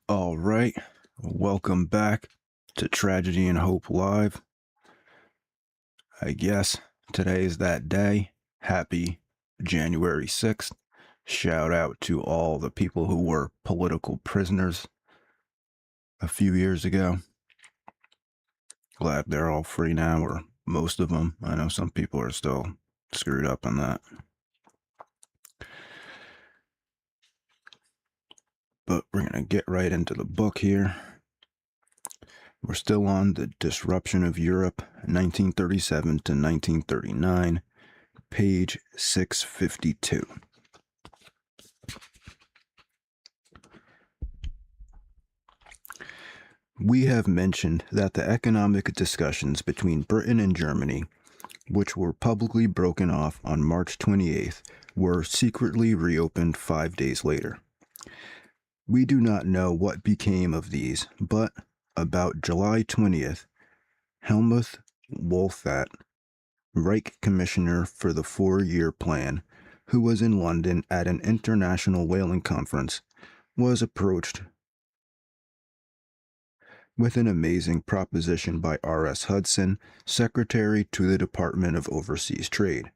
All right, welcome back to Tragedy and Hope Live. I guess today is that day. Happy January 6th. Shout out to all the people who were political prisoners a few years ago. Glad they're all free now, or most of them. I know some people are still screwed up on that. But we're going to get right into the book here. We're still on the disruption of Europe, 1937 to 1939, page 652. We have mentioned that the economic discussions between Britain and Germany, which were publicly broken off on March 28th, were secretly reopened 5 days later. We do not know what became of these, but about July 20th, Helmuth Wolfat, Reich Commissioner for the 4-year plan, who was in London at an international whaling conference, was approached with an amazing proposition by R.S. Hudson, Secretary to the Department of Overseas Trade.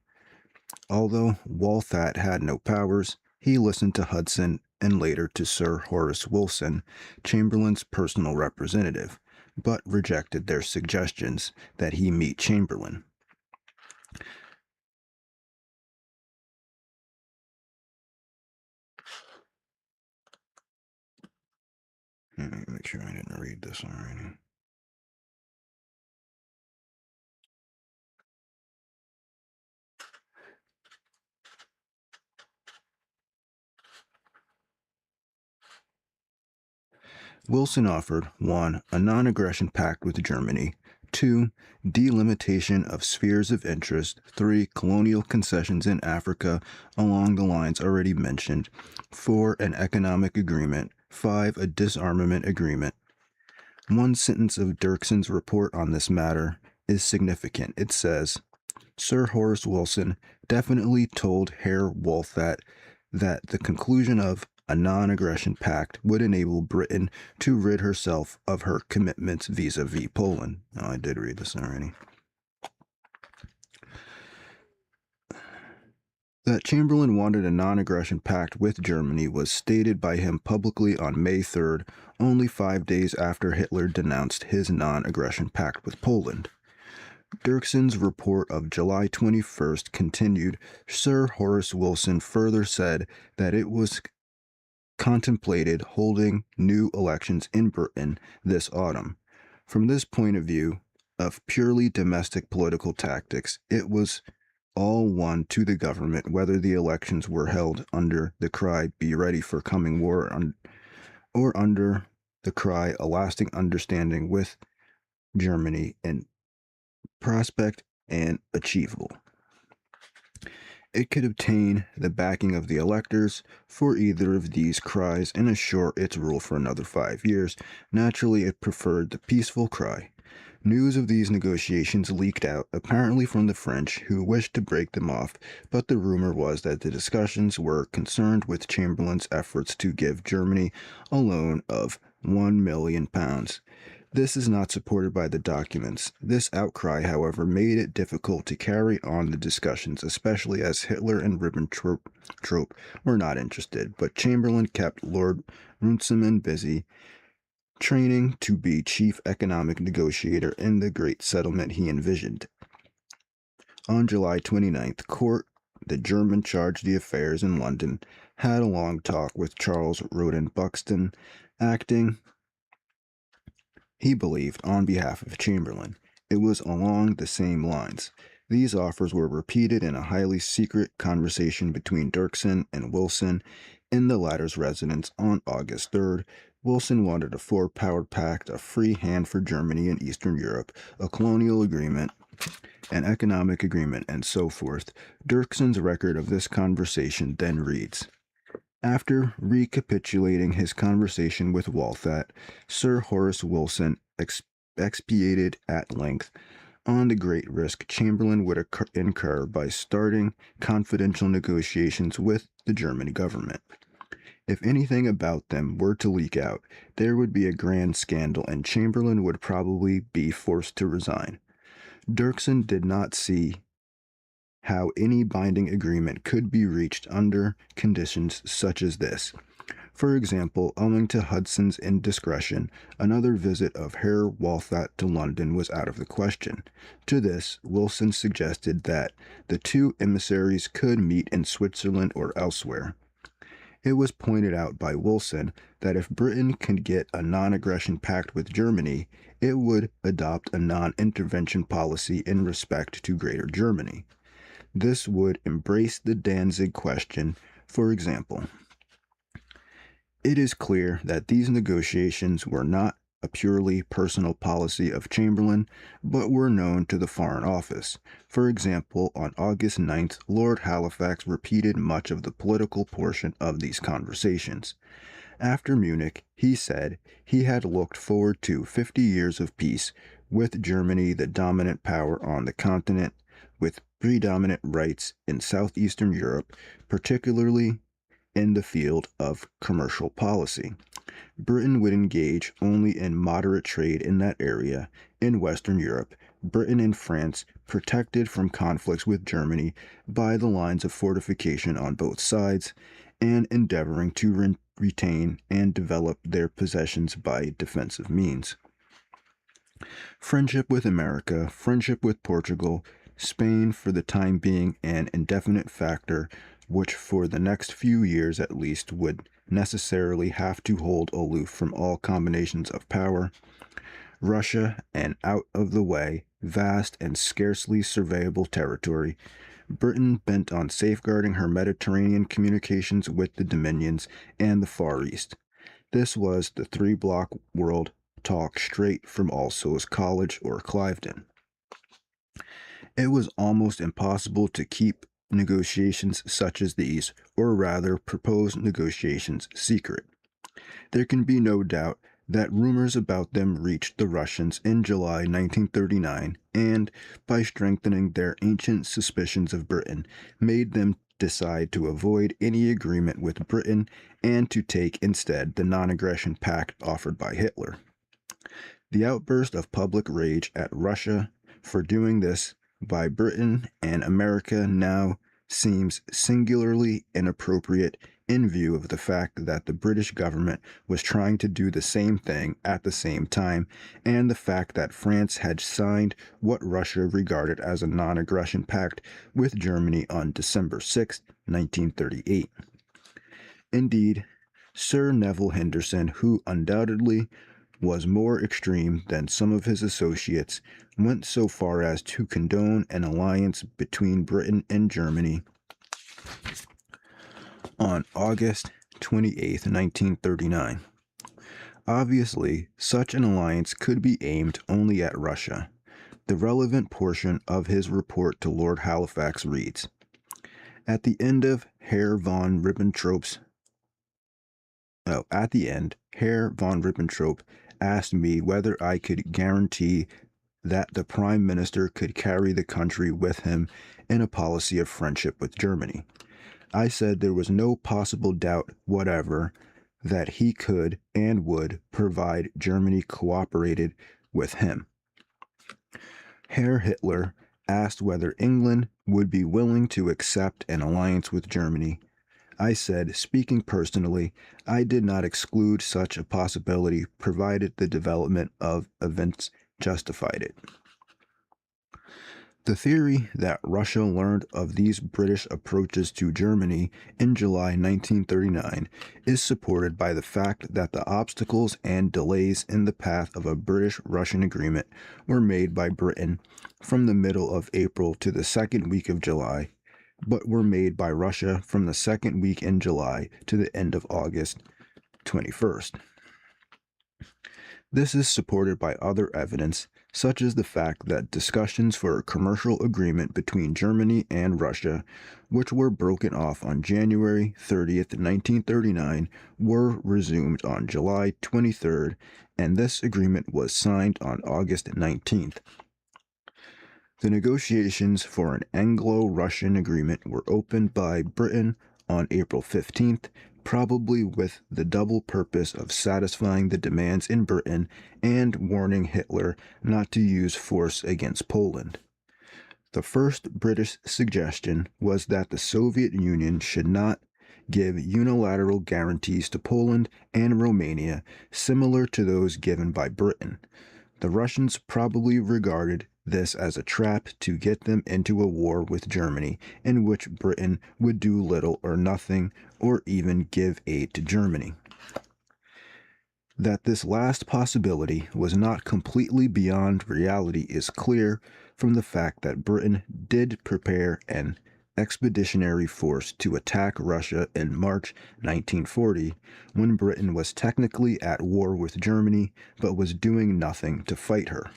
Although Wolfat had no powers, he listened to Hudson and later to Sir Horace Wilson, Chamberlain's personal representative, but rejected their suggestions that he meet Chamberlain. Make sure I didn't read this already. Wilson offered 1. A non-aggression pact with Germany, 2. Delimitation of spheres of interest, 3. Colonial concessions in Africa along the lines already mentioned, 4. An economic agreement, 5. A disarmament agreement. One sentence of Dirkson's report on this matter is significant. It says, Sir Horace Wilson definitely told Herr Wolfat that the conclusion of a non-aggression pact would enable Britain to rid herself of her commitments vis-a-vis Poland. Oh, I did read this already. That Chamberlain wanted a non-aggression pact with Germany was stated by him publicly on May 3rd, only 5 days after Hitler denounced his non-aggression pact with Poland. Dirkson's report of July 21st continued. Sir Horace Wilson further said that it was contemplated holding new elections in Britain this autumn. From this point of view of purely domestic political tactics, it was all one to the government whether the elections were held under the cry "Be ready for coming war" or under the cry "A lasting understanding with Germany in prospect and achievable." It could obtain the backing of the electors for either of these cries and assure its rule for another 5 years. Naturally, it preferred the peaceful cry. News of these negotiations leaked out, apparently from the French, who wished to break them off, but the rumor was that the discussions were concerned with Chamberlain's efforts to give Germany a loan of £1 million. This is not supported by the documents. This outcry, however, made it difficult to carry on the discussions, especially as Hitler and Ribbentrop were not interested, but Chamberlain kept Lord Runciman busy training to be chief economic negotiator in the great settlement he envisioned. On July 29th, Court, the German charged the affairs in London, had a long talk with Charles Roden Buxton, acting, he believed, on behalf of Chamberlain. It was along the same lines. These offers were repeated in a highly secret conversation between Dirkson and Wilson in the latter's residence on August 3rd. Wilson wanted a four-power pact, a free hand for Germany and Eastern Europe, a colonial agreement, an economic agreement, and so forth. Dirkson's record of this conversation then reads, after recapitulating his conversation with Wolfat, Sir Horace Wilson expatiated at length on the great risk Chamberlain would incur by starting confidential negotiations with the German government. If anything about them were to leak out, there would be a grand scandal and Chamberlain would probably be forced to resign. Dirksen did not see how any binding agreement could be reached under conditions such as this. For example, owing to Hudson's indiscretion, another visit of Herr Walthot to London was out of the question. To this, Wilson suggested that the two emissaries could meet in Switzerland or elsewhere. It was pointed out by Wilson that if Britain could get a non-aggression pact with Germany, it would adopt a non-intervention policy in respect to Greater Germany. This would embrace the Danzig question, for example. It is clear that these negotiations were not a purely personal policy of Chamberlain, but were known to the Foreign Office. For example, on August 9th, Lord Halifax repeated much of the political portion of these conversations. After Munich, he said he had looked forward to 50 years of peace, with Germany the dominant power on the continent, with predominant rights in southeastern Europe, particularly in the field of commercial policy. Britain would engage only in moderate trade in that area. In Western Europe, Britain and France protected from conflicts with Germany by the lines of fortification on both sides, and endeavoring to retain and develop their possessions by defensive means. Friendship with America, friendship with Portugal, Spain for the time being an indefinite factor, which for the next few years at least would necessarily have to hold aloof from all combinations of power. Russia, an out-of-the-way, vast and scarcely surveyable territory. Britain bent on safeguarding her Mediterranean communications with the Dominions and the Far East. This was the three-block world talk straight from All Souls College or Cliveden. It was almost impossible to keep negotiations such as these, or rather proposed negotiations, secret. There can be no doubt that rumors about them reached the Russians in July 1939 and, by strengthening their ancient suspicions of Britain, made them decide to avoid any agreement with Britain and to take instead the non-aggression pact offered by Hitler. The outburst of public rage at Russia for doing this by Britain and America now seems singularly inappropriate in view of the fact that the British government was trying to do the same thing at the same time, and the fact that France had signed what Russia regarded as a non-aggression pact with Germany on December 6, 1938. Indeed, Sir Neville Henderson, who undoubtedly was more extreme than some of his associates, went so far as to condone an alliance between Britain and Germany on August 28, 1939. Obviously, such an alliance could be aimed only at Russia. The relevant portion of his report to Lord Halifax reads, At the end, Herr von Ribbentrop asked me whether I could guarantee that the Prime Minister could carry the country with him in a policy of friendship with Germany. I said there was no possible doubt whatever that he could and would, provide Germany cooperated with him. Herr Hitler asked whether England would be willing to accept an alliance with Germany. I said, speaking personally, I did not exclude such a possibility provided the development of events justified it. The theory that Russia learned of these British approaches to Germany in July 1939 is supported by the fact that the obstacles and delays in the path of a British-Russian agreement were made by Britain from the middle of April to the second week of July, but were made by Russia from the second week in July to the end of August 21st. This is supported by other evidence, such as the fact that discussions for a commercial agreement between Germany and Russia, which were broken off on January 30th, 1939, were resumed on July 23rd, and this agreement was signed on August 19th. The negotiations for an Anglo-Russian agreement were opened by Britain on April 15th, probably with the double purpose of satisfying the demands in Britain and warning Hitler not to use force against Poland. The first British suggestion was that the Soviet Union should not give unilateral guarantees to Poland and Romania similar to those given by Britain. The Russians probably regarded this as a trap to get them into a war with Germany, in which Britain would do little or nothing, or even give aid to Germany. That this last possibility was not completely beyond reality is clear from the fact that Britain did prepare an expeditionary force to attack Russia in March 1940, when Britain was technically at war with Germany but was doing nothing to fight her.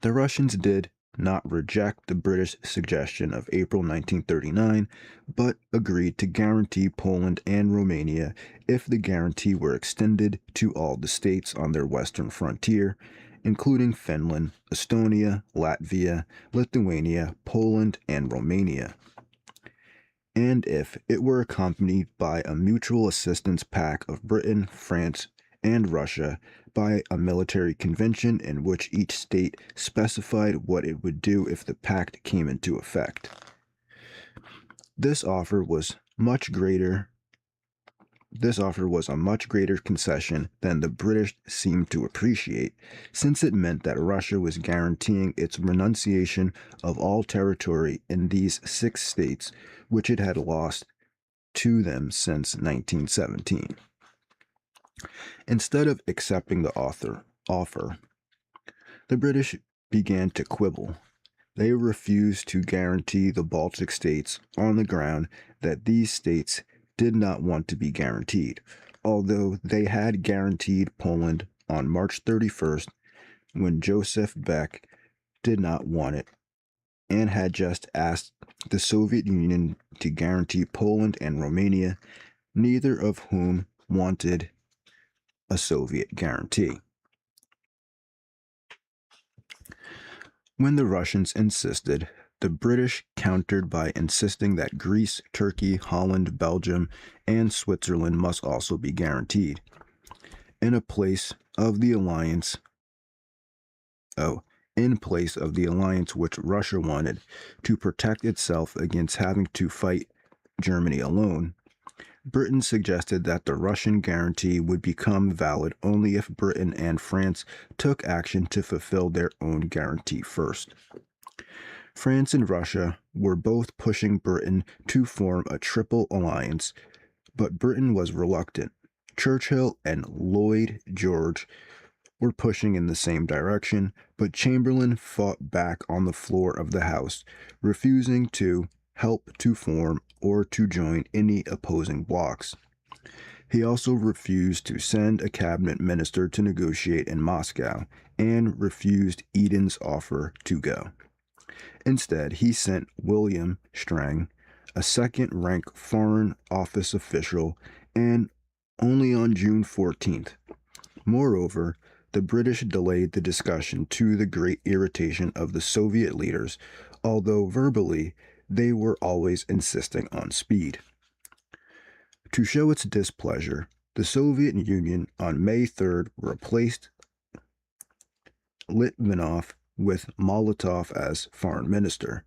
The Russians did not reject the British suggestion of April 1939, but agreed to guarantee Poland and Romania if the guarantee were extended to all the states on their western frontier, including Finland, Estonia, Latvia, Lithuania, Poland, and Romania, and if it were accompanied by a mutual assistance pact of Britain, France, and Russia by a military convention in which each state specified what it would do if the pact came into effect. This offer was a much greater concession than the British seemed to appreciate, since it meant that Russia was guaranteeing its renunciation of all territory in these 6 states, which it had lost to them since 1917. Instead of accepting the offer, the British began to quibble. They refused to guarantee the Baltic states on the ground that these states did not want to be guaranteed, although they had guaranteed Poland on March 31st when Square.Peg did not want it, and had just asked the Soviet Union to guarantee Poland and Romania, neither of whom wanted a Soviet guarantee. When the Russians insisted, the British countered by insisting that Greece, Turkey, Holland, Belgium, and Switzerland must also be guaranteed. In place of the alliance which Russia wanted to protect itself against having to fight Germany alone, Britain suggested that the Russian guarantee would become valid only if Britain and France took action to fulfill their own guarantee first. France and Russia were both pushing Britain to form a triple alliance, but Britain was reluctant. Churchill and Lloyd George were pushing in the same direction, but Chamberlain fought back on the floor of the House, refusing to help to form or to join any opposing blocs. He also refused to send a cabinet minister to negotiate in Moscow, and refused Eden's offer to go. Instead, he sent William Strang, a second-rank Foreign Office official, and only on June 14th. Moreover, the British delayed the discussion to the great irritation of the Soviet leaders, although verbally they were always insisting on speed. To show its displeasure, the Soviet Union on May 3rd replaced Litvinov with Molotov as foreign minister.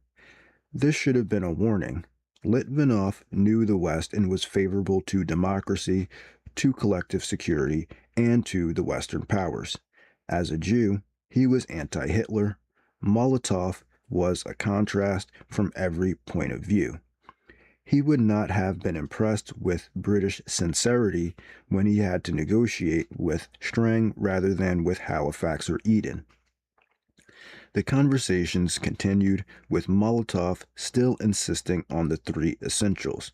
This should have been a warning. Litvinov knew the West and was favorable to democracy, to collective security, and to the Western powers. As a Jew, he was anti-Hitler. Molotov was a contrast from every point of view. He would not have been impressed with British sincerity when he had to negotiate with Strang rather than with Halifax or Eden. The conversations continued, with Molotov still insisting on the 3 essentials: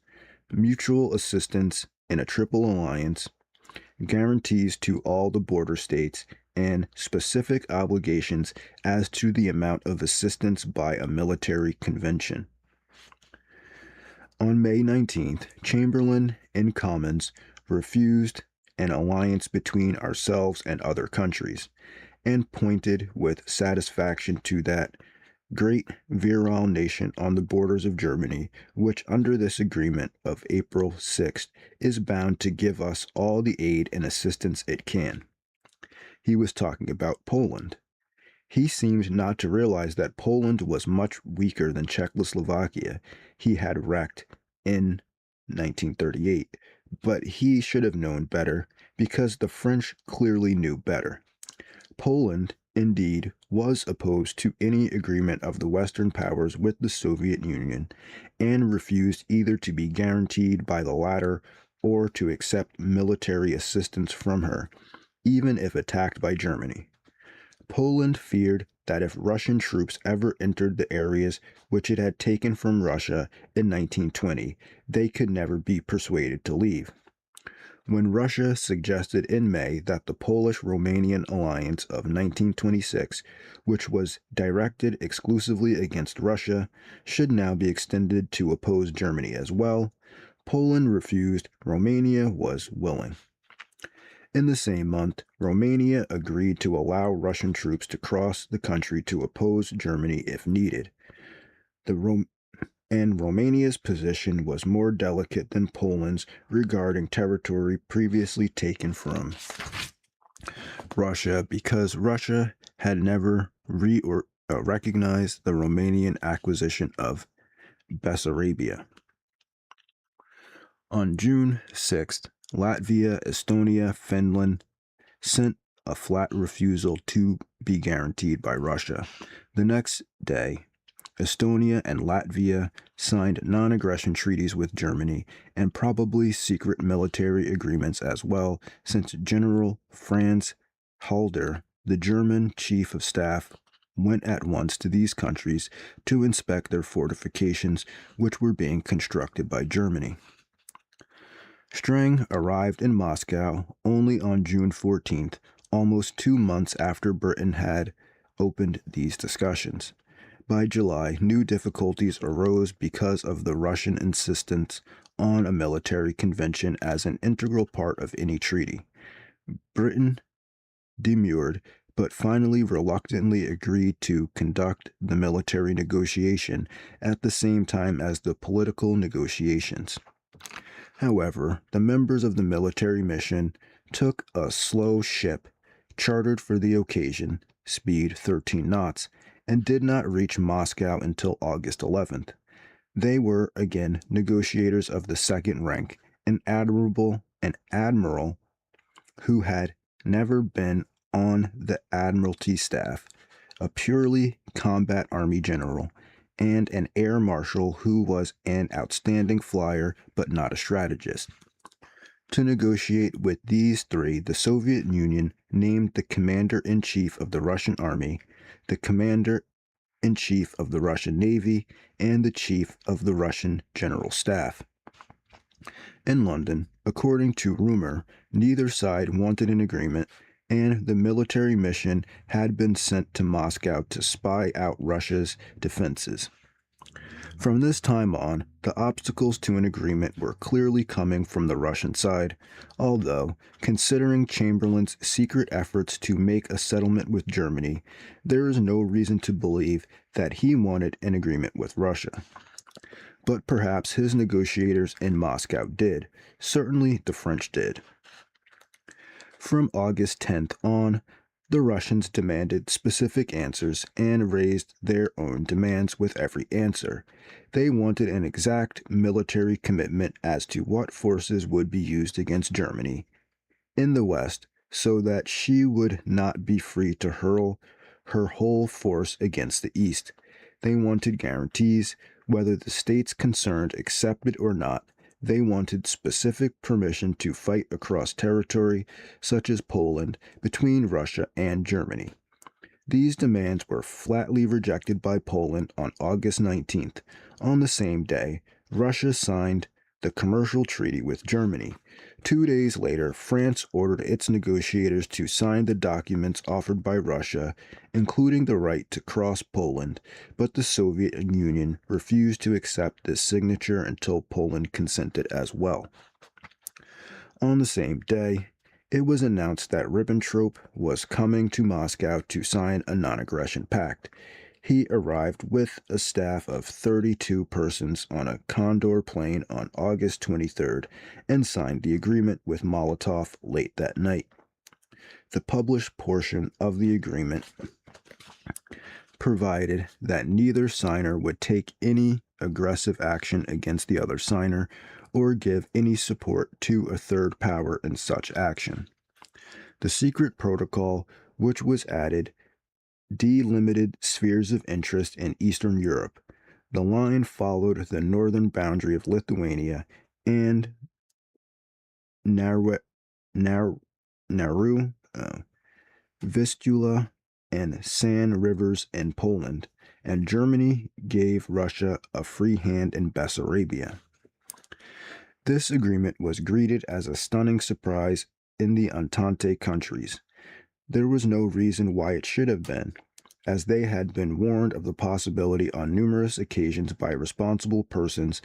mutual assistance in a triple alliance, guarantees to all the border states, and specific obligations as to the amount of assistance by a military convention. On May 19th, Chamberlain in Commons refused an alliance between ourselves and other countries, and pointed with satisfaction to that great virile nation on the borders of Germany, which under this agreement of April 6th is bound to give us all the aid and assistance it can. He was talking about Poland. He seemed not to realize that Poland was much weaker than Czechoslovakia he had wrecked in 1938, but he should have known better because the French clearly knew better. Poland, indeed, was opposed to any agreement of the Western powers with the Soviet Union and refused either to be guaranteed by the latter or to accept military assistance from her, even if attacked by Germany. Poland feared that if Russian troops ever entered the areas which it had taken from Russia in 1920, they could never be persuaded to leave. When Russia suggested in May that the Polish-Romanian alliance of 1926, which was directed exclusively against Russia, should now be extended to oppose Germany as well, Poland refused. Romania was willing. In the same month, Romania agreed to allow Russian troops to cross the country to oppose Germany if needed. Romania's position was more delicate than Poland's regarding territory previously taken from Russia because Russia had never recognized the Romanian acquisition of Bessarabia. On June 6th, Latvia, Estonia, Finland sent a flat refusal to be guaranteed by Russia. The next day, Estonia and Latvia signed non-aggression treaties with Germany and probably secret military agreements as well, since General Franz Halder, the German chief of staff, went at once to these countries to inspect their fortifications, which were being constructed by Germany. Strang arrived in Moscow only on June 14th, almost 2 months after Britain had opened these discussions. By July, new difficulties arose because of the Russian insistence on a military convention as an integral part of any treaty. Britain demurred, but finally reluctantly agreed to conduct the military negotiation at the same time as the political negotiations. However, the members of the military mission took a slow ship chartered for the occasion, speed 13 knots, and did not reach Moscow until August 11th. They were again negotiators of the second rank, an admiral who had never been on the Admiralty staff, a purely combat army general, and an air marshal who was an outstanding flyer but not a strategist. To negotiate with these three, the Soviet Union named the commander-in-chief of the Russian army, the commander-in-chief of the Russian Navy, and the chief of the Russian General Staff. In London, according to rumor, neither side wanted an agreement, and the military mission had been sent to Moscow to spy out Russia's defenses. From this time on, the obstacles to an agreement were clearly coming from the Russian side, although, considering Chamberlain's secret efforts to make a settlement with Germany, there is no reason to believe that he wanted an agreement with Russia. But perhaps his negotiators in Moscow did. Certainly the French did. From August 10th on, the Russians demanded specific answers and raised their own demands with every answer. They wanted an exact military commitment as to what forces would be used against Germany in the West so that she would not be free to hurl her whole force against the East. They wanted guarantees, whether the states concerned accepted or not. They wanted specific permission to fight across territory, such as Poland, between Russia and Germany. These demands were flatly rejected by Poland on August 19th. On the same day, Russia signed the commercial treaty with Germany. 2 days later, France ordered its negotiators to sign the documents offered by Russia, including the right to cross Poland, but the Soviet Union refused to accept this signature until Poland consented as well. On the same day, it was announced that Ribbentrop was coming to Moscow to sign a non-aggression pact. He arrived with a staff of 32 persons on a Condor plane on August 23rd and signed the agreement with Molotov late that night. The published portion of the agreement provided that neither signer would take any aggressive action against the other signer or give any support to a third power in such action. The secret protocol, which was added, delimited spheres of interest in Eastern Europe. The line followed the northern boundary of Lithuania and Nauru, Vistula, and San rivers in Poland, and Germany gave Russia a free hand in Bessarabia. This agreement was greeted as a stunning surprise in the Entente countries. There was no reason why it should have been, as they had been warned of the possibility on numerous occasions by responsible persons,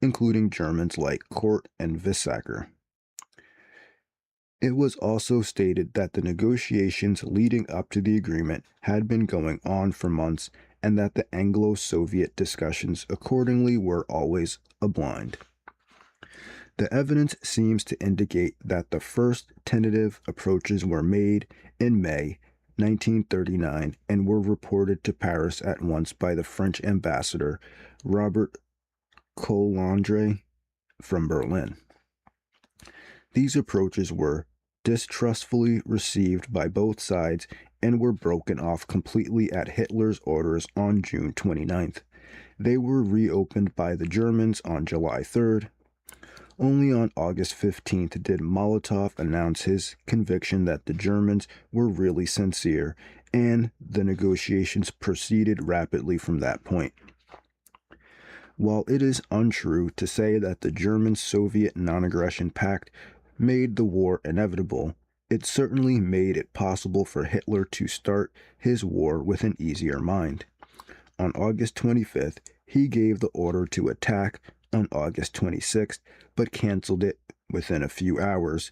including Germans like Kort and Vissacker. It was also stated that the negotiations leading up to the agreement had been going on for months and that the Anglo-Soviet discussions accordingly were always a blind. The evidence seems to indicate that the first tentative approaches were made in May 1939 and were reported to Paris at once by the French ambassador Robert Colandre from Berlin. These approaches were distrustfully received by both sides and were broken off completely at Hitler's orders on June 29th. They were reopened by the Germans on July 3rd. Only on August 15th did Molotov announce his conviction that the Germans were really sincere, and the negotiations proceeded rapidly from that point. While it is untrue to say that the German-Soviet non-aggression pact made the war inevitable, it certainly made it possible for Hitler to start his war with an easier mind. On August 25th, he gave the order to attack on August 26th, but canceled it within a few hours,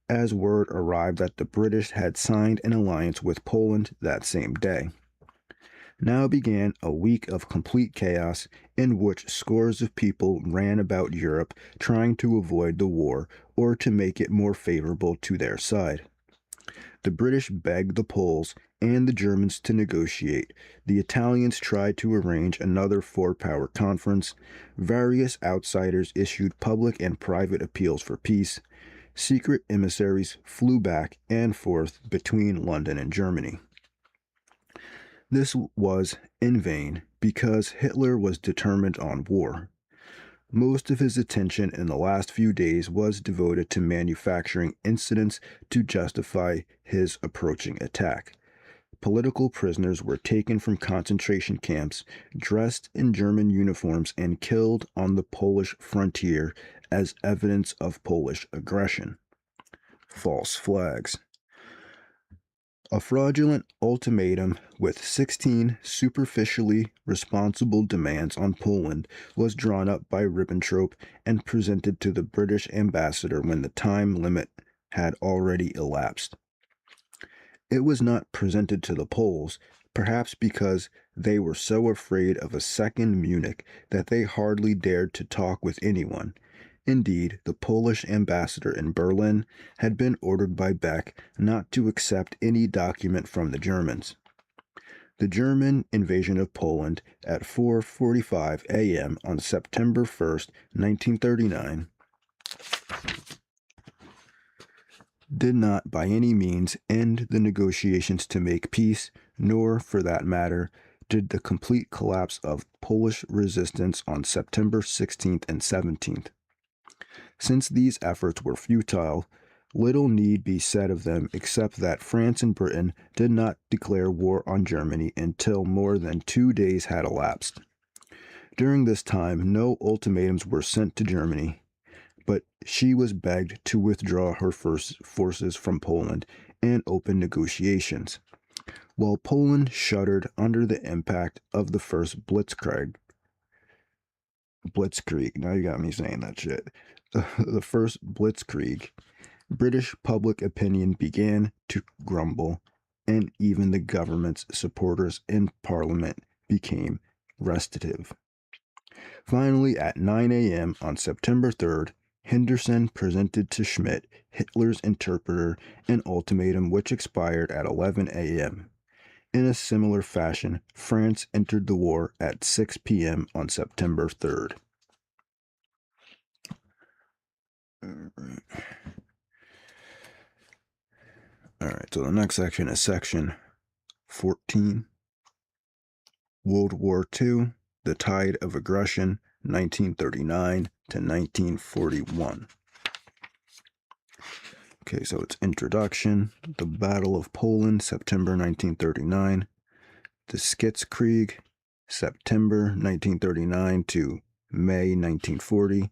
as word arrived that the British had signed an alliance with Poland that same day. Now began a week of complete chaos in which scores of people ran about Europe trying to avoid the war or to make it more favorable to their side. The British begged the Poles and the Germans to negotiate. The Italians tried to arrange another four-power conference. Various outsiders issued public and private appeals for peace. Secret emissaries flew back and forth between London and Germany. This was in vain, because Hitler was determined on war. Most of his attention in the last few days was devoted to manufacturing incidents to justify his approaching attack. Political prisoners were taken from concentration camps, dressed in German uniforms, and killed on the Polish frontier as evidence of Polish aggression. False flags. A fraudulent ultimatum with 16 superficially responsible demands on Poland was drawn up by Ribbentrop and presented to the British ambassador when the time limit had already elapsed. It was not presented to the Poles, perhaps because they were so afraid of a second Munich that they hardly dared to talk with anyone. Indeed, the Polish ambassador in Berlin had been ordered by Beck not to accept any document from the Germans. The German invasion of Poland at 4:45 a.m. on September 1st, 1939, did not by any means end the negotiations to make peace, nor, for that matter, did the complete collapse of Polish resistance on September 16th and 17th. Since these efforts were futile, little need be said of them except that France and Britain did not declare war on Germany until more than 2 days had elapsed. During this time, no ultimatums were sent to Germany, but she was begged to withdraw her forces from Poland and open negotiations. While Poland shuddered under the impact of the first Blitzkrieg, now you got me saying that shit. The first Blitzkrieg, British public opinion began to grumble, and even the government's supporters in Parliament became restive. Finally, at 9 a.m. on September 3rd, Henderson presented to Schmidt, Hitler's interpreter, an ultimatum which expired at 11 a.m. In a similar fashion, France entered the war at 6 p.m. on September 3rd. All right, so the next section is section 14. World War II, the Tide of Aggression, 1939 to 1941. Okay, so it's introduction. The Battle of Poland, September 1939. The Blitzkrieg, September 1939 to May 1940.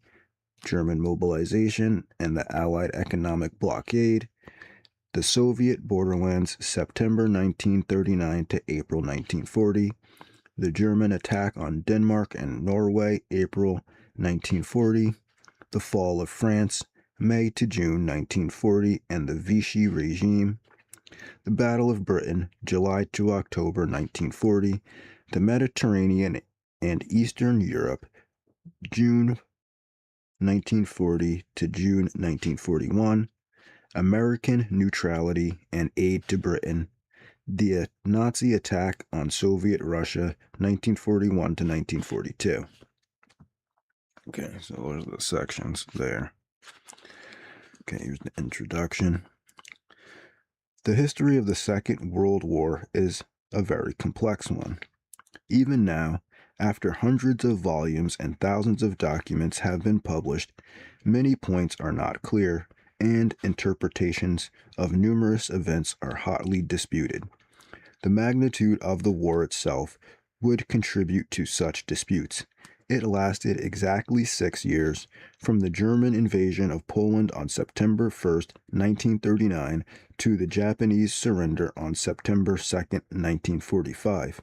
German mobilization and the Allied economic blockade. The Soviet borderlands, September 1939 to April 1940. The German attack on Denmark and Norway, April 1940. The fall of France, May to June 1940, and the Vichy regime. The Battle of Britain, July to October 1940. The Mediterranean and Eastern Europe, June 1940 to June 1941. American neutrality and aid to Britain. The Nazi attack on Soviet Russia, 1941 to 1942. Okay, so those are the sections there. Okay, here's the introduction. The history of the Second World War is a very complex one. Even now, after hundreds of volumes and thousands of documents have been published, many points are not clear, and interpretations of numerous events are hotly disputed. The magnitude of the war itself would contribute to such disputes. It lasted exactly 6 years, from the German invasion of Poland on September 1st, 1939, to the Japanese surrender on September 2nd, 1945.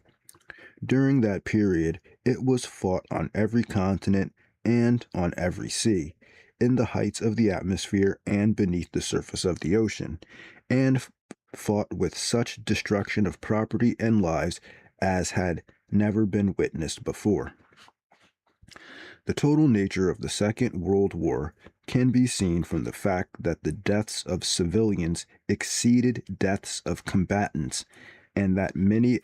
During that period, it was fought on every continent and on every sea, in the heights of the atmosphere and beneath the surface of the ocean, and fought with such destruction of property and lives as had never been witnessed before. The total nature of the Second World War can be seen from the fact that the deaths of civilians exceeded deaths of combatants, and that many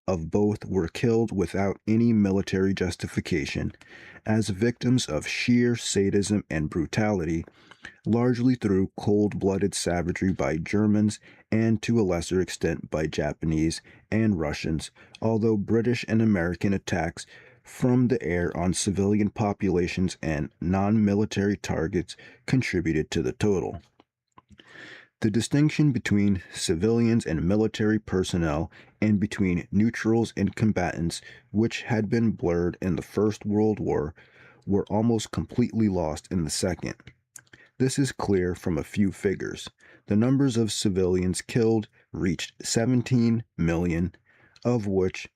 of both were killed without any military justification, as victims of sheer sadism and brutality, largely through cold-blooded savagery by Germans and to a lesser extent by Japanese and Russians, although British and American attacks from the air on civilian populations and non-military targets contributed to the total. The distinction between civilians and military personnel and between neutrals and combatants, which had been blurred in the First World War, were almost completely lost in the Second. This is clear from a few figures. The numbers of civilians killed reached 17 million, of which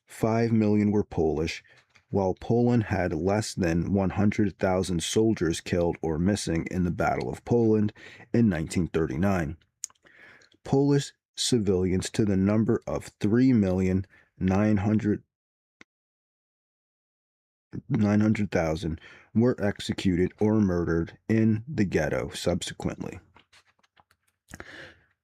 5 million were Polish, while Poland had less than 100,000 soldiers killed or missing in the Battle of Poland in 1939. Polish civilians to the number of 3,900,000 were executed or murdered in the ghetto subsequently.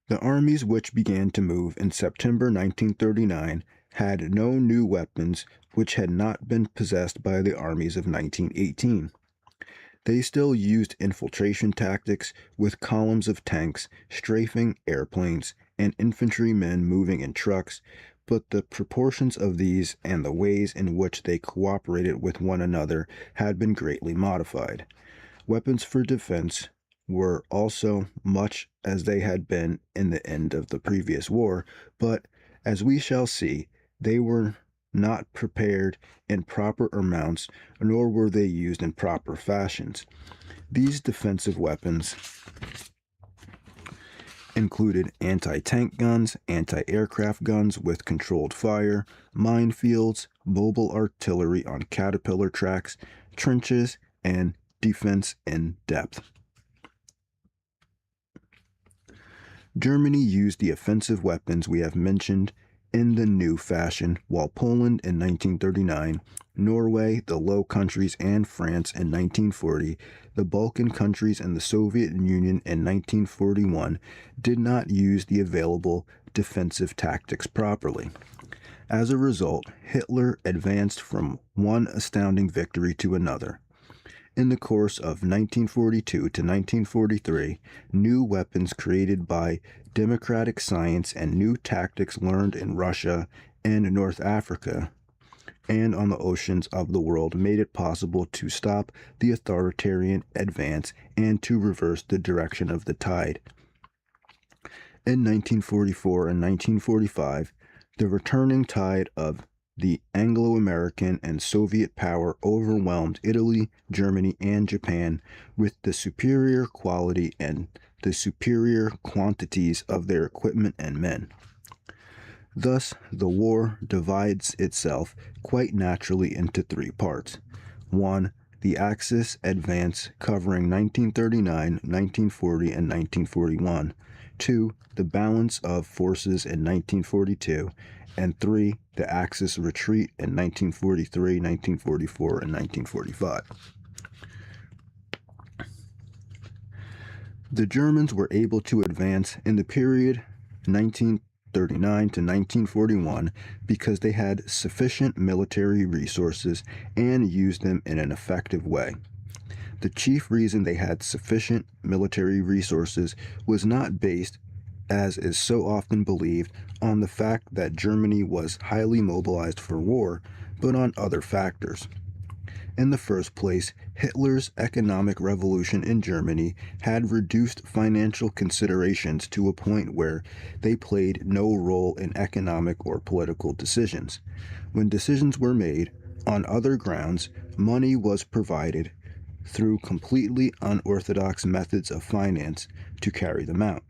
The armies which began to move in September 1939 had no new weapons which had not been possessed by the armies of 1918. They still used infiltration tactics with columns of tanks, strafing airplanes, and infantrymen moving in trucks, but the proportions of these and the ways in which they cooperated with one another had been greatly modified. Weapons for defense were also much as they had been in the end of the previous war, but, as we shall see, they were not prepared in proper amounts, nor were they used in proper fashions. These defensive weapons included anti-tank guns, anti-aircraft guns with controlled fire, minefields, mobile artillery on caterpillar tracks, trenches, and defense in depth. Germany used the offensive weapons we have mentioned in the new fashion, while Poland in 1939, Norway, the Low Countries, and France in 1940, the Balkan countries and the Soviet Union in 1941 did not use the available defensive tactics properly. As a result, Hitler advanced from one astounding victory to another. In the course of 1942 to 1943, new weapons created by democratic science and new tactics learned in Russia and North Africa and on the oceans of the world made it possible to stop the authoritarian advance and to reverse the direction of the tide. In 1944 and 1945, the returning tide of the Anglo-American and Soviet power overwhelmed Italy, Germany, and Japan with the superior quality and the superior quantities of their equipment and men. Thus, the war divides itself quite naturally into three parts. 1. The Axis advance covering 1939, 1940, and 1941. 2. The balance of forces in 1942. And 3. The Axis retreat in 1943, 1944, and 1945. The Germans were able to advance in the period 1939 to 1941 because they had sufficient military resources and used them in an effective way. The chief reason they had sufficient military resources was not based, as is so often believed, on the fact that Germany was highly mobilized for war, but on other factors. In the first place, Hitler's economic revolution in Germany had reduced financial considerations to a point where they played no role in economic or political decisions. When decisions were made on other grounds, money was provided through completely unorthodox methods of finance to carry them out.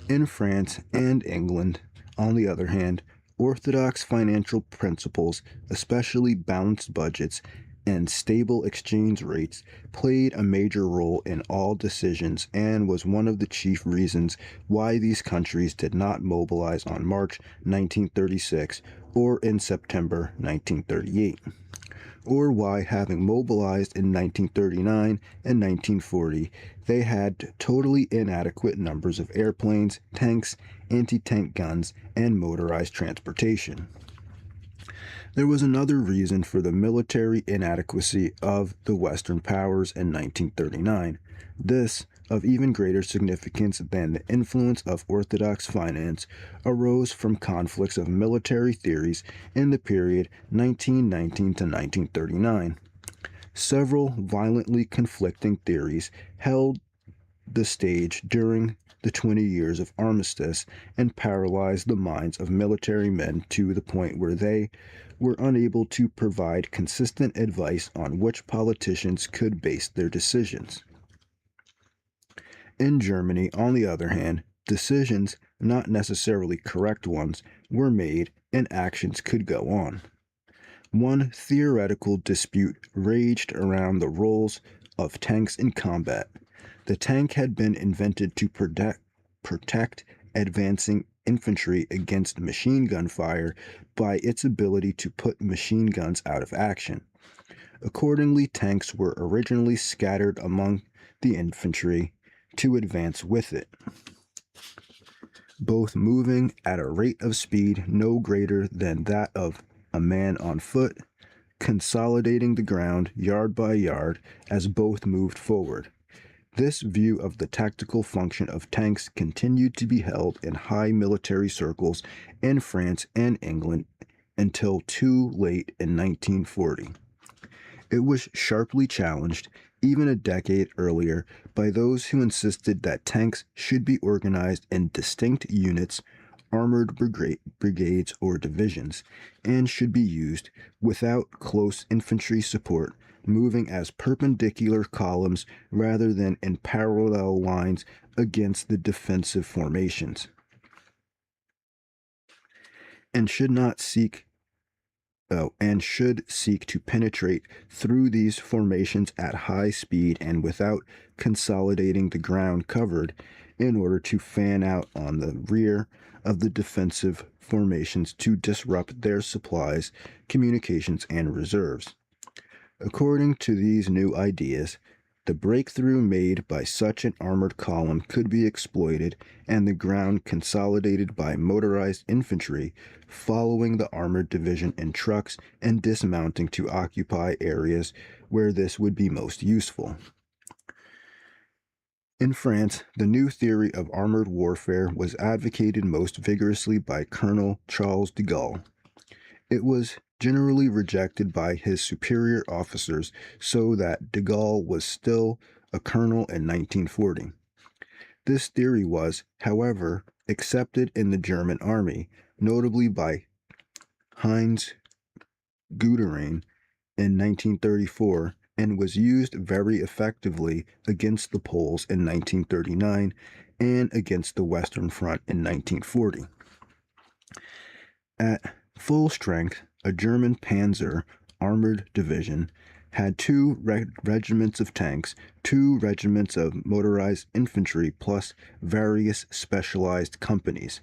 In France and England, on the other hand, orthodox financial principles, especially balanced budgets and stable exchange rates, played a major role in all decisions and was one of the chief reasons why these countries did not mobilize on March 1936 or in September 1938. Or why, having mobilized in 1939 and 1940, they had totally inadequate numbers of airplanes, tanks, anti-tank guns, and motorized transportation. There was another reason for the military inadequacy of the Western powers in 1939. This, of even greater significance than the influence of orthodox finance, arose from conflicts of military theories in the period 1919 to 1939. Several violently conflicting theories held the stage during the 20 years of armistice and paralyzed the minds of military men to the point where they were unable to provide consistent advice on which politicians could base their decisions. In Germany, on the other hand, decisions, not necessarily correct ones, were made and actions could go on. One theoretical dispute raged around the roles of tanks in combat. The tank had been invented to protect advancing infantry against machine gun fire by its ability to put machine guns out of action. Accordingly, tanks were originally scattered among the infantry to advance with it, both moving at a rate of speed no greater than that of a man on foot, consolidating the ground yard by yard as both moved forward. This view of the tactical function of tanks continued to be held in high military circles in France and England until too late in 1940. It was sharply challenged, even a decade earlier, by those who insisted that tanks should be organized in distinct units, armored brigades or divisions, and should be used without close infantry support, moving as perpendicular columns rather than in parallel lines against the defensive formations, and should seek to penetrate through these formations at high speed and without consolidating the ground covered in order to fan out on the rear of the defensive formations to disrupt their supplies, communications, and reserves. According to these new ideas, the breakthrough made by such an armored column could be exploited and the ground consolidated by motorized infantry following the armored division in trucks and dismounting to occupy areas where this would be most useful. In France, the new theory of armored warfare was advocated most vigorously by Colonel Charles de Gaulle. It was generally rejected by his superior officers, so that de Gaulle was still a colonel in 1940. This theory was, however, accepted in the German army, notably by Heinz Guderian in 1934, and was used very effectively against the Poles in 1939 and against the Western Front in 1940. At full strength, a German panzer armored division had two regiments of tanks, two regiments of motorized infantry, plus various specialized companies.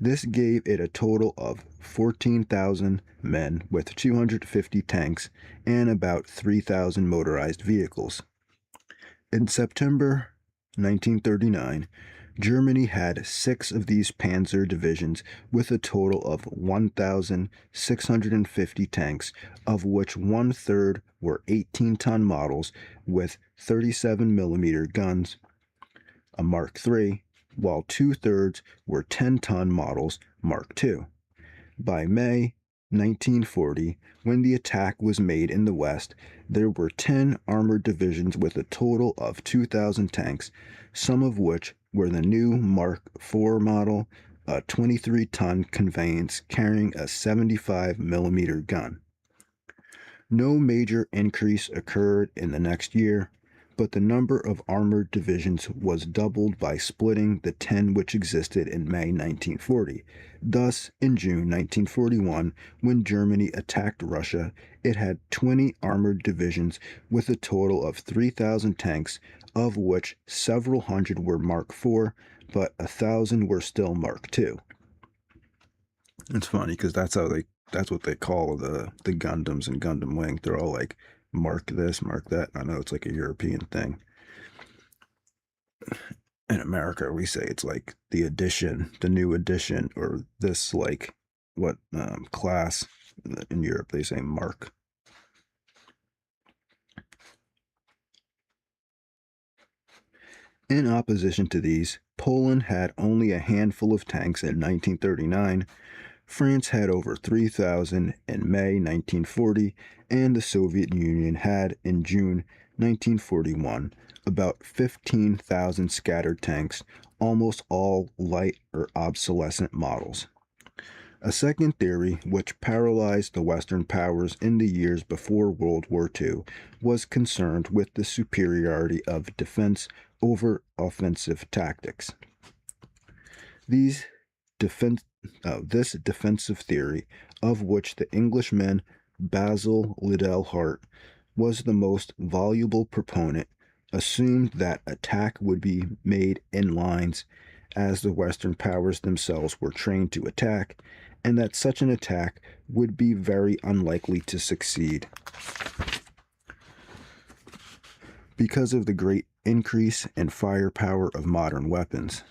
This gave it a total of 14,000 men with 250 tanks and about 3,000 motorized vehicles. In September 1939, Germany had 6 of these panzer divisions with a total of 1,650 tanks, of which one-third were 18-ton models with 37mm guns, a Mark III, while two-thirds were 10-ton models, Mark II. By May 1940, when the attack was made in the West, there were 10 armored divisions with a total of 2,000 tanks, some of which were the new Mark IV model, a 23-ton conveyance carrying a 75mm gun. No major increase occurred in the next year, but the number of armored divisions was doubled by splitting the 10 which existed in May 1940. Thus, in June 1941, when Germany attacked Russia, it had 20 armored divisions with a total of 3,000 tanks, of which several hundred were Mark IV, but 1,000 were still Mark II. It's funny because that's what they call the Gundams and Gundam Wing. They're all like mark this, mark that. I know it's like a European thing. In America, we say it's like the edition, the new edition, or this like what class. In Europe, they say mark. In opposition to these, Poland had only a handful of tanks in 1939. France had over 3,000 in May 1940, and the Soviet Union had, in June 1941, about 15,000 scattered tanks, almost all light or obsolescent models. A second theory, which paralyzed the Western powers in the years before World War II, was concerned with the superiority of defense over offensive tactics. This defensive theory, of which the Englishman Basil Liddell Hart was the most voluble proponent, assumed that attack would be made in lines, as the Western powers themselves were trained to attack, and that such an attack would be very unlikely to succeed. Because of the great increase in firepower of modern weapons,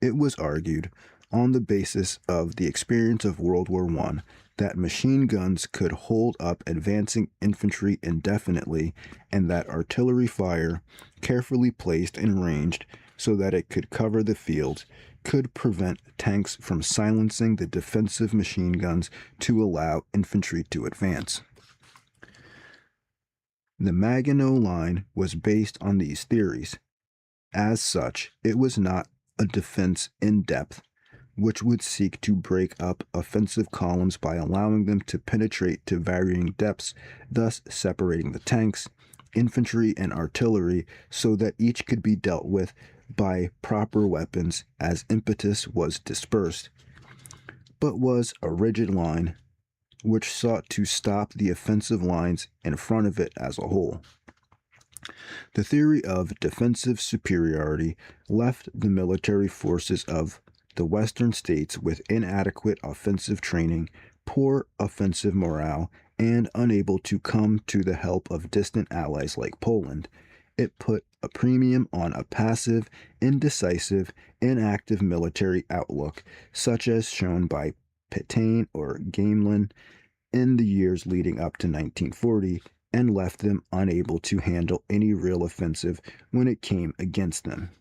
it was argued, on the basis of the experience of World War I, that machine guns could hold up advancing infantry indefinitely, and that artillery fire, carefully placed and ranged so that it could cover the field, could prevent tanks from silencing the defensive machine guns to allow infantry to advance. The Maginot Line was based on these theories. As such, it was not a defense in depth, which would seek to break up offensive columns by allowing them to penetrate to varying depths, thus separating the tanks, infantry, and artillery so that each could be dealt with by proper weapons as impetus was dispersed, but was a rigid line which sought to stop the offensive lines in front of it as a whole. The theory of defensive superiority left the military forces of the Western states with inadequate offensive training, poor offensive morale, and unable to come to the help of distant allies like Poland. It put a premium on a passive, indecisive, inactive military outlook, such as shown by Pétain or Gamelin in the years leading up to 1940, and left them unable to handle any real offensive when it came against them.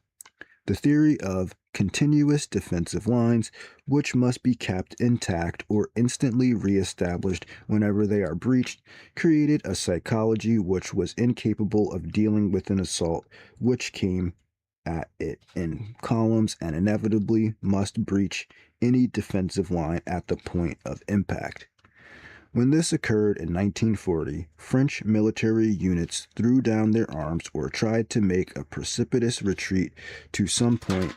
The theory of continuous defensive lines, which must be kept intact or instantly reestablished whenever they are breached, created a psychology which was incapable of dealing with an assault which came at it in columns and inevitably must breach any defensive line at the point of impact. When this occurred in 1940, French military units threw down their arms or tried to make a precipitous retreat to some point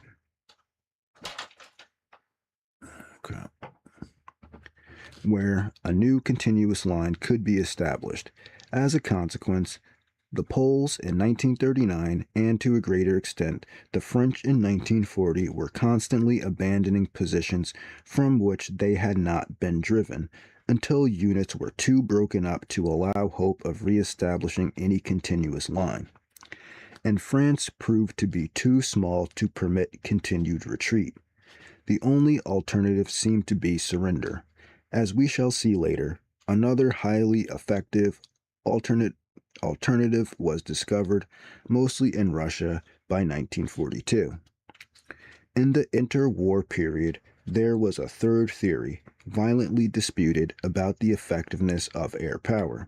where a new continuous line could be established. As a consequence, the Poles in 1939, and to a greater extent, the French in 1940, were constantly abandoning positions from which they had not been driven, until units were too broken up to allow hope of reestablishing any continuous line. And France proved to be too small to permit continued retreat. The only alternative seemed to be surrender. As we shall see later, another highly effective alternative was discovered, mostly in Russia, by 1942. In the interwar period, there was a third theory, violently disputed, about the effectiveness of air power.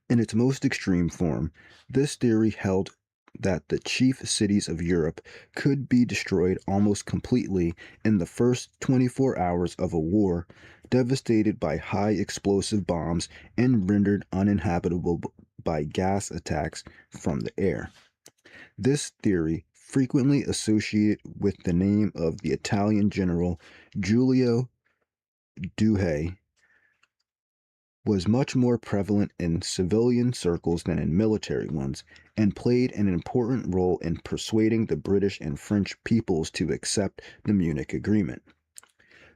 In its most extreme form, this theory held that the chief cities of Europe could be destroyed almost completely in the first 24 hours of a war, devastated by high explosive bombs and rendered uninhabitable by gas attacks from the air. This theory, frequently associated with the name of the Italian general Giulio Douhet, was much more prevalent in civilian circles than in military ones, and played an important role in persuading the British and French peoples to accept the Munich Agreement.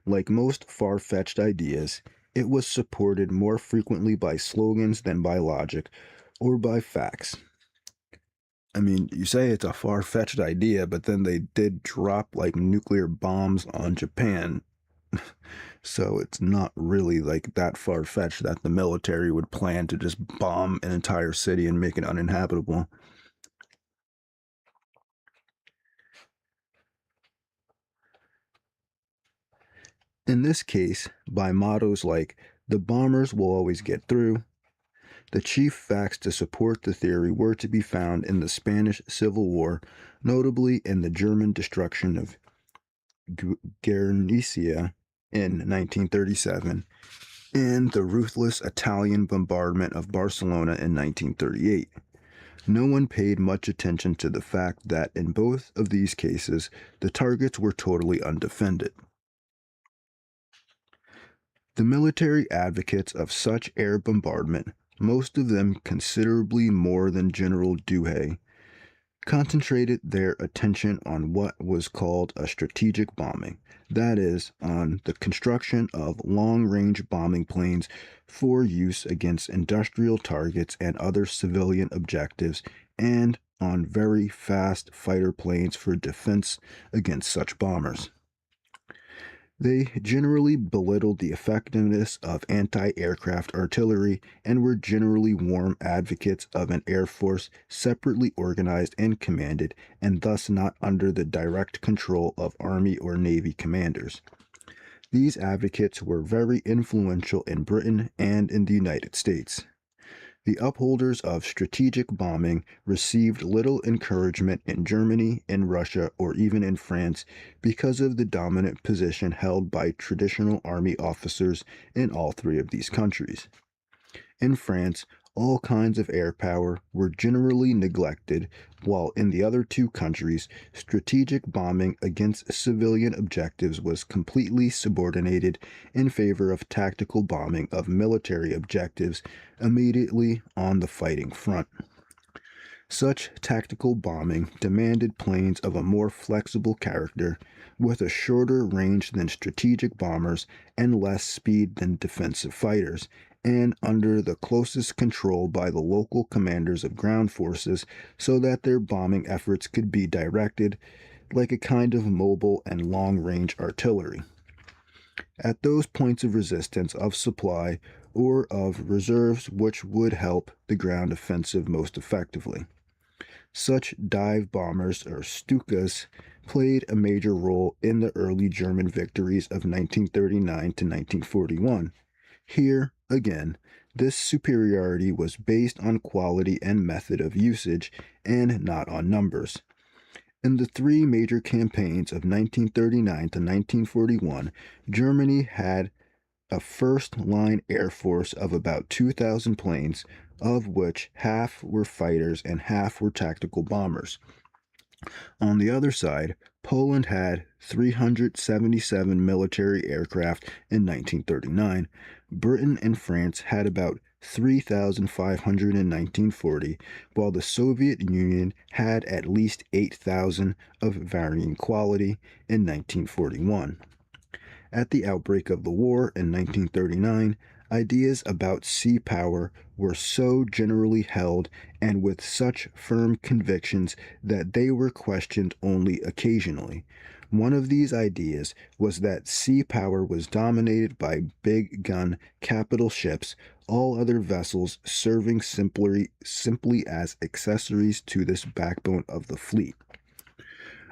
Like most far-fetched ideas, it was supported more frequently by slogans than by logic or by facts. I mean, you say it's a far-fetched idea, but then they did drop like nuclear bombs on Japan. So it's not really like that far-fetched that the military would plan to just bomb an entire city and make it uninhabitable. In this case, by mottos like, "the bombers will always get through," the chief facts to support the theory were to be found in the Spanish Civil War, notably in the German destruction of Guernica in 1937, and the ruthless Italian bombardment of Barcelona in 1938. No one paid much attention to the fact that in both of these cases, the targets were totally undefended. The military advocates of such air bombardment, most of them considerably more than General Douhet, concentrated their attention on what was called a strategic bombing, that is, on the construction of long-range bombing planes for use against industrial targets and other civilian objectives, and on very fast fighter planes for defense against such bombers. They generally belittled the effectiveness of anti-aircraft artillery and were generally warm advocates of an air force separately organized and commanded, and thus not under the direct control of Army or Navy commanders. These advocates were very influential in Britain and in the United States. The upholders of strategic bombing received little encouragement in Germany, in Russia, or even in France because of the dominant position held by traditional army officers in all three of these countries. In France, all kinds of air power were generally neglected, while in the other two countries, strategic bombing against civilian objectives was completely subordinated in favor of tactical bombing of military objectives immediately on the fighting front. Such tactical bombing demanded planes of a more flexible character, with a shorter range than strategic bombers and less speed than defensive fighters, and under the closest control by the local commanders of ground forces so that their bombing efforts could be directed like a kind of mobile and long range artillery at those points of resistance of supply or of reserves which would help the ground offensive most effectively. Such dive bombers, or Stukas, played a major role in the early German victories of 1939 to 1941. Here, again, this superiority was based on quality and method of usage and not on numbers. In the three major campaigns of 1939 to 1941, Germany had a first-line air force of about 2,000 planes, of which half were fighters and half were tactical bombers. On the other side, Poland had 377 military aircraft in 1939. Britain and France had about 3,500 in 1940, while the Soviet Union had at least 8,000 of varying quality in 1941. At the outbreak of the war in 1939, ideas about sea power were so generally held and with such firm convictions that they were questioned only occasionally. One of these ideas was that sea power was dominated by big gun capital ships, all other vessels serving simply as accessories to this backbone of the fleet.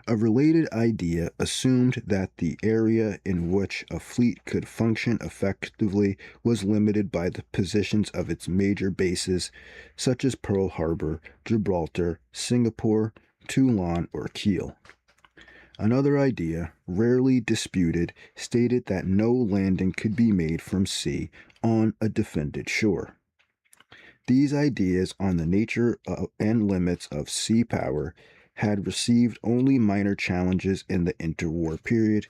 A related idea assumed that the area in which a fleet could function effectively was limited by the positions of its major bases, such as Pearl Harbor, Gibraltar, Singapore, Toulon, or Kiel. Another idea, rarely disputed, stated that no landing could be made from sea on a defended shore. These ideas on the nature and limits of sea power had received only minor challenges in the interwar period,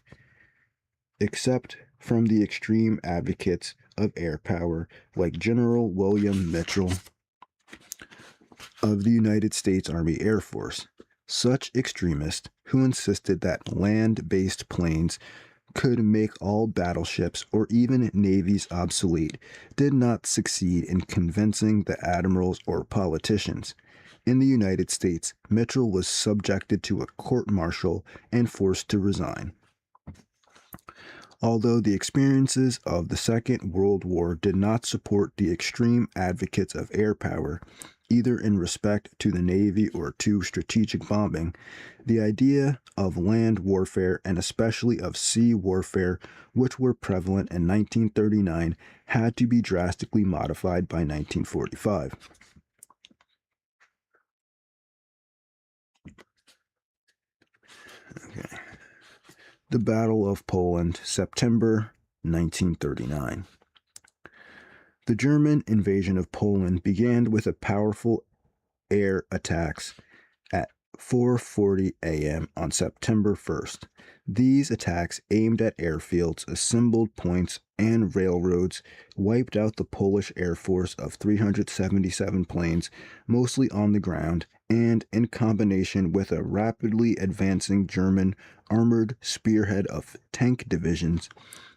except from the extreme advocates of air power like General William Mitchell of the United States Army Air Force. Such extremists, who insisted that land-based planes could make all battleships or even navies obsolete, did not succeed in convincing the admirals or politicians. In the United States, Mitchell was subjected to a court-martial and forced to resign. Although the experiences of the Second World War did not support the extreme advocates of air power, either in respect to the Navy or to strategic bombing, the idea of land warfare and especially of sea warfare, which were prevalent in 1939, had to be drastically modified by 1945. Okay. The Battle of Poland, September 1939. The German invasion of Poland began with a powerful air attacks at 4:40 a.m. on September 1st. These attacks aimed at airfields, assembled points, and railroads wiped out the Polish Air Force of 377 planes, mostly on the ground, and in combination with a rapidly advancing German armored spearhead of tank divisions,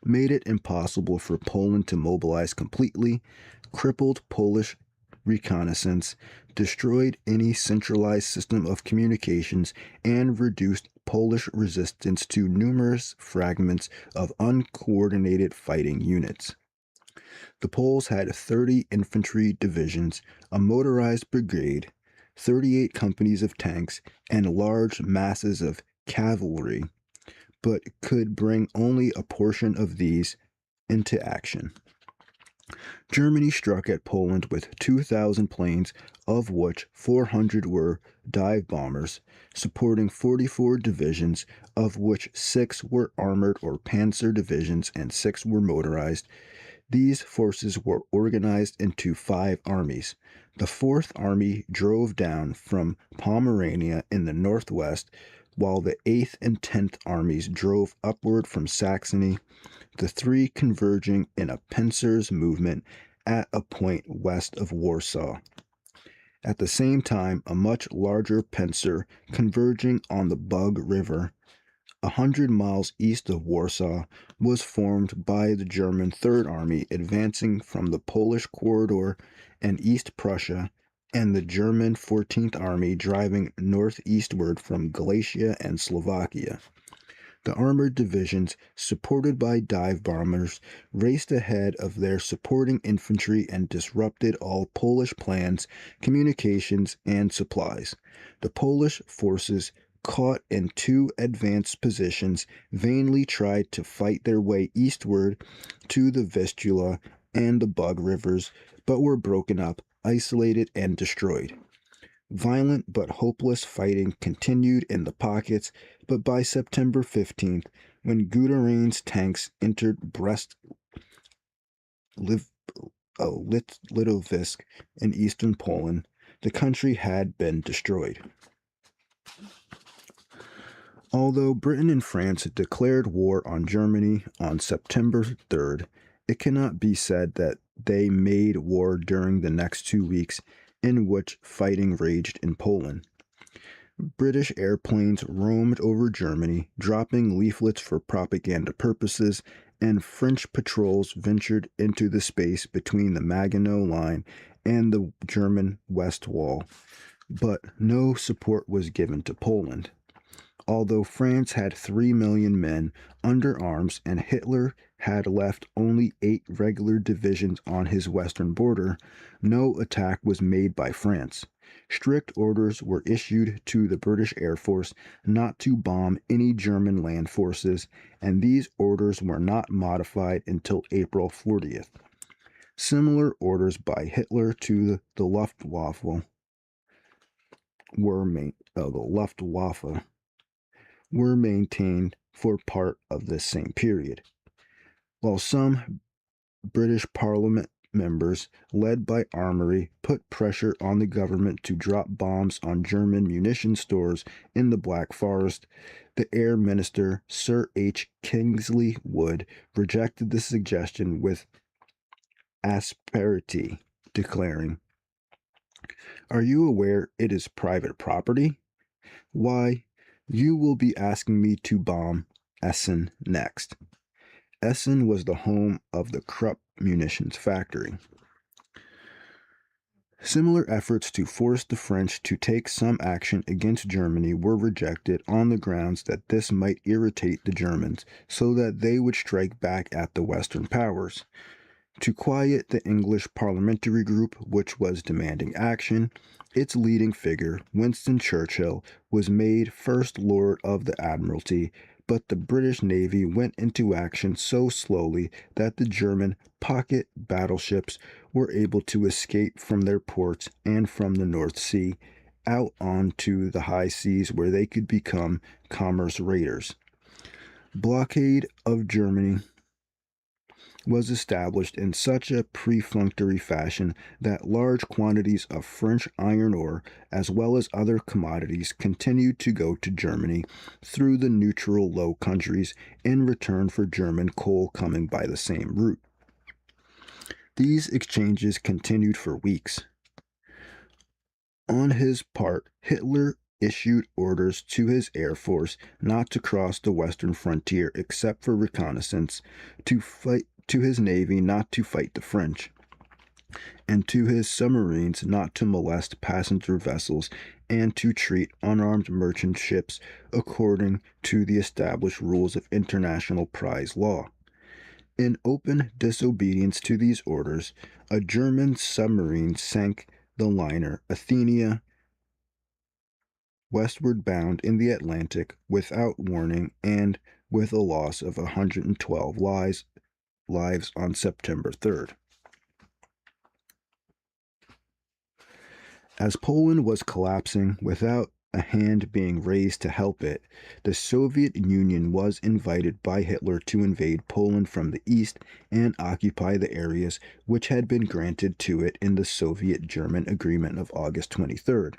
made it impossible for Poland to mobilize completely, crippled Polish reconnaissance, destroyed any centralized system of communications, and reduced Polish resistance to numerous fragments of uncoordinated fighting units. The Poles had 30 infantry divisions, a motorized brigade, 38 companies of tanks, and large masses of cavalry, but could bring only a portion of these into action. Germany struck at Poland with 2,000 planes, of which 400 were dive bombers, supporting 44 divisions, of which 6 were armored or panzer divisions and 6 were motorized. These forces were organized into 5 armies. The 4th Army drove down from Pomerania in the northwest, while the 8th and 10th Armies drove upward from Saxony, the 3 converging in a pincers movement at a point west of Warsaw. At the same time, a much larger pincer converging on the Bug River 100 miles east of Warsaw was formed by the German Third Army advancing from the Polish corridor and East Prussia, and the German 14th Army driving northeastward from Galicia and Slovakia. The armored divisions, supported by dive bombers, raced ahead of their supporting infantry and disrupted all Polish plans, communications, and supplies. The Polish forces, caught in two advanced positions, vainly tried to fight their way eastward to the Vistula and the Bug rivers, but were broken up, isolated, and destroyed. Violent but hopeless fighting continued in the pockets, but by September 15th, when Guderian's tanks entered Litovsk in eastern Poland, the country had been destroyed. Although Britain and France declared war on Germany on September 3rd, it cannot be said that they made war during the next 2 weeks in which fighting raged in Poland. British airplanes roamed over Germany, dropping leaflets for propaganda purposes, and French patrols ventured into the space between the Maginot Line and the German West Wall. But no support was given to Poland. Although France had 3 million men under arms and Hitler had left only 8 regular divisions on his western border, no attack was made by France. Strict orders were issued to the British Air Force not to bomb any German land forces, and these orders were not modified until April 40th. Similar orders by Hitler to the Luftwaffe were maintained for part of this same period. While some British Parliament members, led by Armory, put pressure on the government to drop bombs on German munition stores in the Black Forest, the Air Minister, Sir H. Kingsley Wood, rejected the suggestion with asperity, declaring, "Are you aware it is private property? Why, you will be asking me to bomb Essen next." Essen was the home of the Krupp munitions factory. Similar efforts to force the French to take some action against Germany were rejected on the grounds that this might irritate the Germans, so that they would strike back at the Western powers. To quiet the English parliamentary group, which was demanding action, its leading figure, Winston Churchill, was made First Lord of the Admiralty, but the British Navy went into action so slowly that the German pocket battleships were able to escape from their ports and from the North Sea out onto the high seas where they could become commerce raiders. Blockade of Germany was established in such a perfunctory fashion that large quantities of French iron ore, as well as other commodities, continued to go to Germany through the neutral Low Countries in return for German coal coming by the same route. These exchanges continued for weeks. On his part, Hitler issued orders to his Air Force not to cross the western frontier except for reconnaissance, to his Navy not to fight the French, and to his submarines not to molest passenger vessels and to treat unarmed merchant ships according to the established rules of international prize law. In open disobedience to these orders, a German submarine sank the liner Athenia, westward bound in the Atlantic without warning and with a loss of 112 lives on September 3rd. As Poland was collapsing without a hand being raised to help it, the Soviet Union was invited by Hitler to invade Poland from the east and occupy the areas which had been granted to it in the Soviet-German agreement of August 23rd.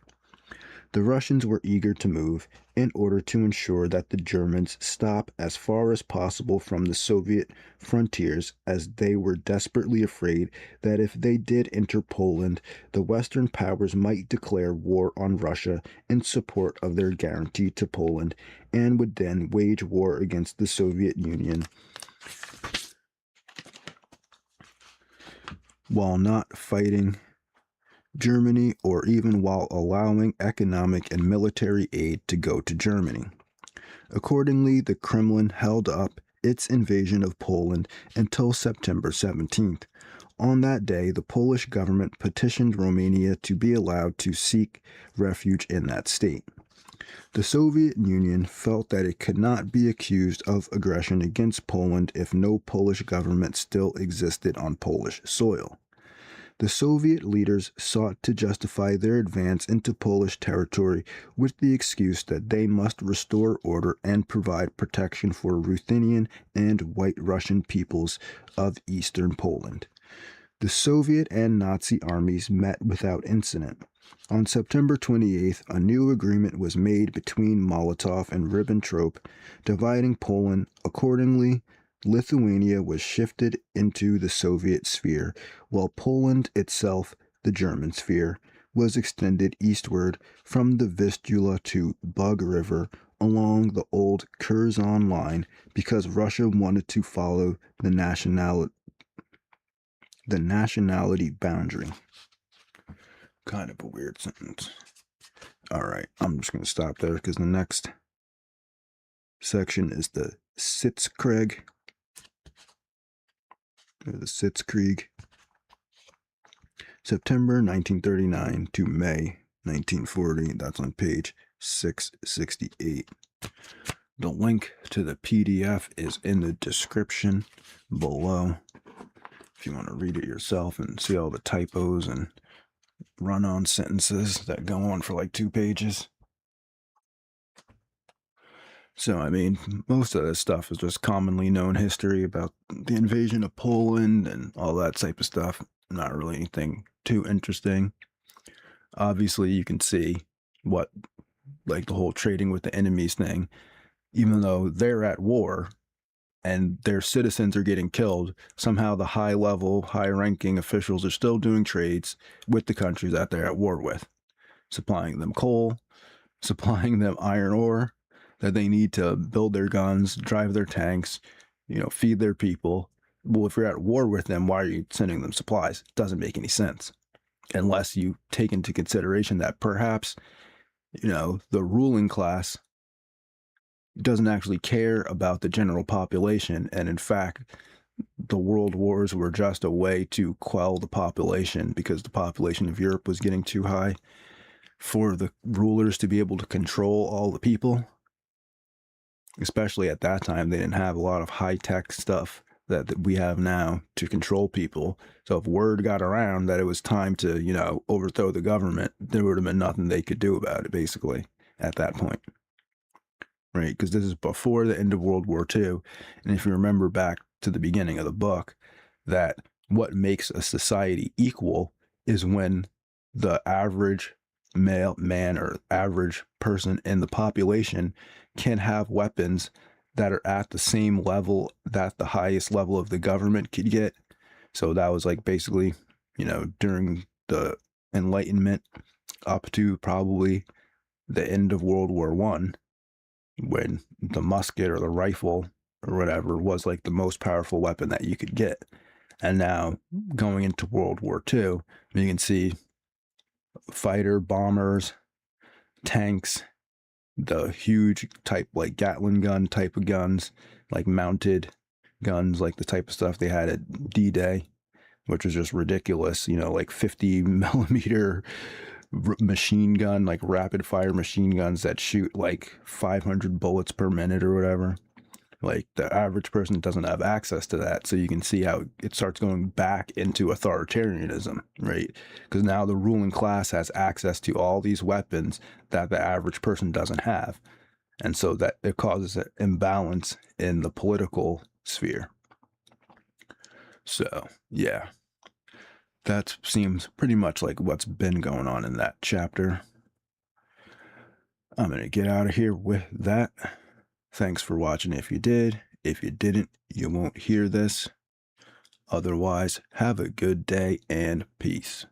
The Russians were eager to move in order to ensure that the Germans stop as far as possible from the Soviet frontiers, as they were desperately afraid that if they did enter Poland, the Western powers might declare war on Russia in support of their guarantee to Poland and would then wage war against the Soviet Union while not fighting Germany, or even while allowing economic and military aid to go to Germany. Accordingly, the Kremlin held up its invasion of Poland until September 17th. On that day, the Polish government petitioned Romania to be allowed to seek refuge in that state. The Soviet Union felt that it could not be accused of aggression against Poland if no Polish government still existed on Polish soil. The Soviet leaders sought to justify their advance into Polish territory with the excuse that they must restore order and provide protection for Ruthenian and White Russian peoples of eastern Poland. The Soviet and Nazi armies met without incident. On September 28th, a new agreement was made between Molotov and Ribbentrop, dividing Poland. Accordingly, Lithuania was shifted into the Soviet sphere, while Poland itself, the German sphere, was extended eastward from the Vistula to Bug River along the old Curzon line because Russia wanted to follow the nationality boundary. Kind of a weird sentence. All right, I'm just going to stop there because the next section is the Sitzkrieg. The Sitzkrieg. September 1939 to May 1940. That's on page 668. The link to the PDF is in the description below if you want to read it yourself and see all the typos and run-on sentences that go on for like 2 pages. So, I mean, most of this stuff is just commonly known history about the invasion of Poland and all that type of stuff. Not really anything too interesting. Obviously, you can see what, like the whole trading with the enemies thing, even though they're at war and their citizens are getting killed, somehow the high-level, high-ranking officials are still doing trades with the countries that they're at war with, supplying them coal, supplying them iron ore that they need to build their guns, drive their tanks, feed their people. Well, if you're at war with them, why are you sending them supplies? It doesn't make any sense. Unless you take into consideration that perhaps, the ruling class doesn't actually care about the general population. And in fact, the world wars were just a way to quell the population because the population of Europe was getting too high for the rulers to be able to control all the people. Especially at that time, they didn't have a lot of high-tech stuff that we have now to control people. So if word got around that it was time to, overthrow the government, there would have been nothing they could do about it, basically, at that point. Right? Because this is before the end of World War II. And if you remember back to the beginning of the book, that what makes a society equal is when the average man or average person in the population can have weapons that are at the same level that the highest level of the government could get. So that was like basically, during the Enlightenment up to probably the end of World War I, when the musket or the rifle or whatever was like the most powerful weapon that you could get. And now going into World War II, you can see fighter bombers, tanks, the huge type like Gatling gun type of guns, like mounted guns, like the type of stuff they had at D-Day, which was just ridiculous, like 50 millimeter machine gun, like rapid fire machine guns that shoot like 500 bullets per minute or whatever. Like the average person doesn't have access to that. So you can see how it starts going back into authoritarianism, right? Because now the ruling class has access to all these weapons that the average person doesn't have. And so that it causes an imbalance in the political sphere. So, yeah, that seems pretty much like what's been going on in that chapter. I'm going to get out of here with that. Thanks for watching if you did. If you didn't, you won't hear this. Otherwise, have a good day and peace.